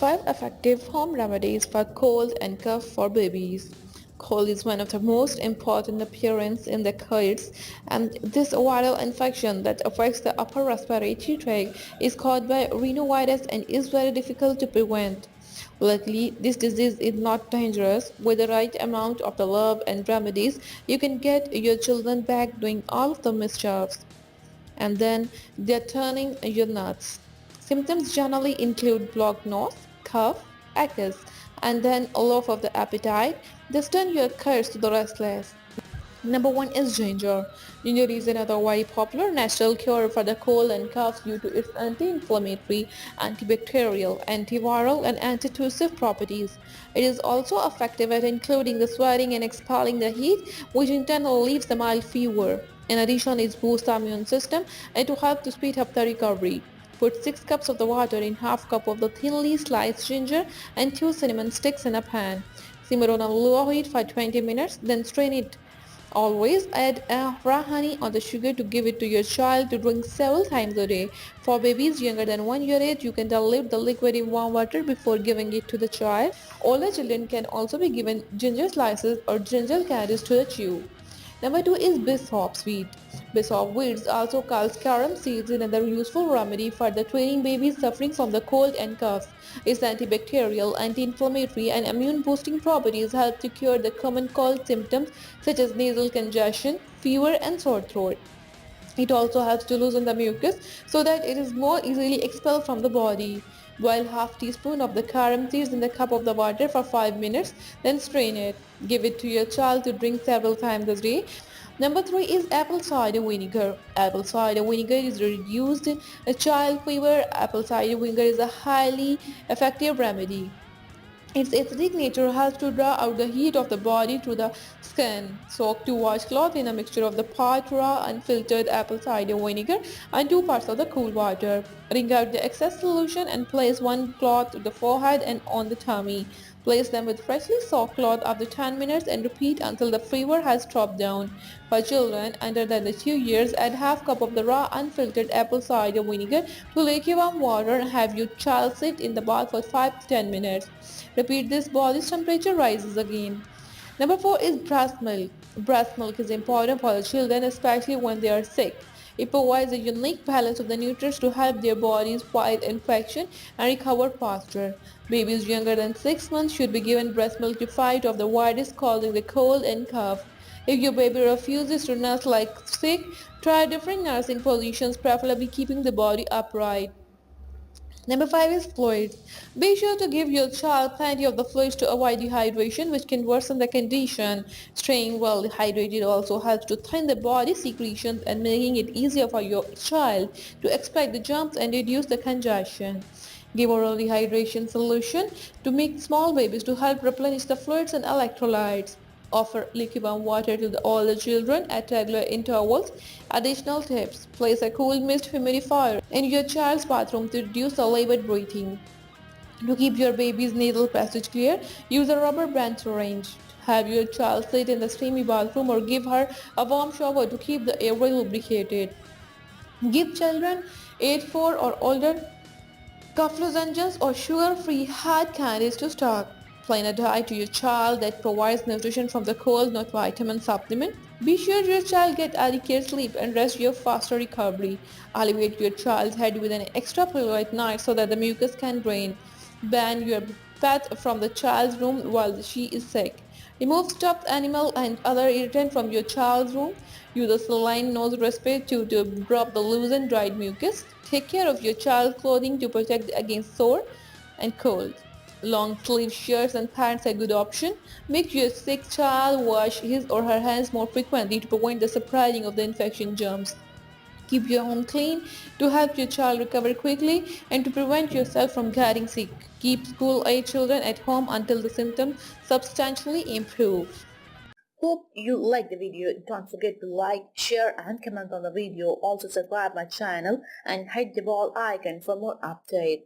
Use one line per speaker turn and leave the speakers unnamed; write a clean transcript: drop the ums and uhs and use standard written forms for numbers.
5 effective home remedies for cold and cough for babies. Cold is one of the most important appearances in the kids, and this viral infection that affects the upper respiratory tract is caused by rhinovirus and is very difficult to prevent. Luckily, this disease is not dangerous. With the right amount of the love and remedies, you can get your children back doing all of the mischiefs, and then they're turning you nuts. Symptoms generally include blocked nose, cough, acres, and then a loss of the appetite. They turn your curse to the restless. Number one is ginger. Ginger is another very popular natural cure for the cold and cough due to its anti-inflammatory, antibacterial, antiviral, and antitussive properties. It is also effective at including the sweating and expelling the heat, which in turn relieves the mild fever. In addition, it boosts the immune system and to help to speed up the recovery. Put 6 cups of the water in half cup of the thinly sliced ginger and 2 cinnamon sticks in a pan. Simmer on a low heat for 20 minutes, then strain it. Always add raw honey or the sugar to give it to your child to drink several times a day. For babies younger than 1 year age, you can dilute the liquid in warm water before giving it to the child. Older children can also be given ginger slices or ginger candies to the chew. Number 2 is Bishop sweet. Bishop weeds, also called carom seeds, is another useful remedy for the training babies suffering from the cold and coughs. Its antibacterial, anti-inflammatory, and immune-boosting properties help to cure the common cold symptoms such as nasal congestion, fever, and sore throat. It also helps to loosen the mucus so that it is more easily expelled from the body. Boil half teaspoon of the carom seeds in the cup of the water for 5 minutes, then strain it. Give it to your child to drink several times a day. Number 3 is apple cider vinegar. Apple cider vinegar is reduced a child fever. Apple cider vinegar is a highly effective remedy. Its acidic nature helps to draw out the heat of the body through the skin. Soak 2 washcloths in a mixture of the parched raw unfiltered apple cider vinegar and 2 parts of the cool water. Wring out the excess solution and place one cloth to the forehead and on the tummy. Place them with freshly soaked cloth after 10 minutes and repeat until the fever has dropped down. For children under the 2 years, add half cup of the raw unfiltered apple cider vinegar to lukewarm water and have your child sit in the bath for 5 to 10 minutes. Repeat this, body's temperature rises again. Number 4 is breast milk. Breast milk is important for the children, especially when they are sick. It provides a unique balance of the nutrients to help their bodies fight infection and recover faster. Babies younger than 6 months should be given breast milk to fight off the virus causing the cold and cough. If your baby refuses to nurse like sick, try different nursing positions, preferably keeping the body upright. Number 5 is fluids. Be sure to give your child plenty of the fluids to avoid dehydration, which can worsen the condition. Staying well hydrated also helps to thin the body secretions and making it easier for your child to expel the germs and reduce the congestion. Give oral dehydration solution to make small babies to help replenish the fluids and electrolytes. Offer lukewarm water to all the children at regular intervals. Additional tips: place a cool mist humidifier in your child's bathroom to reduce the labored breathing. To keep your baby's nasal passage clear, use a rubber band syringe. Have your child sit in the steamy bathroom or give her a warm shower to keep the airway lubricated. Give children age 4 or older cough lozenges or sugar-free hard candies to start. Plan a diet to your child that provides nutrition from the cold, not vitamin supplement. Be sure your child gets adequate sleep and rest your faster recovery. Alleviate your child's head with an extra pillow at night so that the mucus can drain. Ban your pet from the child's room while she is sick. Remove stuffed animal and other irritant from your child's room. Use a saline nose respirator to drop the loose and dried mucus. Take care of your child's clothing to protect against sore and cold. Long sleeve shirts and pants are a good option. Make your sick child wash his or her hands more frequently to prevent the spreading of the infection germs. Keep your home clean to help your child recover quickly and to prevent yourself from getting sick. Keep school-age children at home until the symptoms substantially improve.
Hope you like the video. Don't forget to like, share and comment on the video. Also subscribe my channel and hit the bell icon for more updates.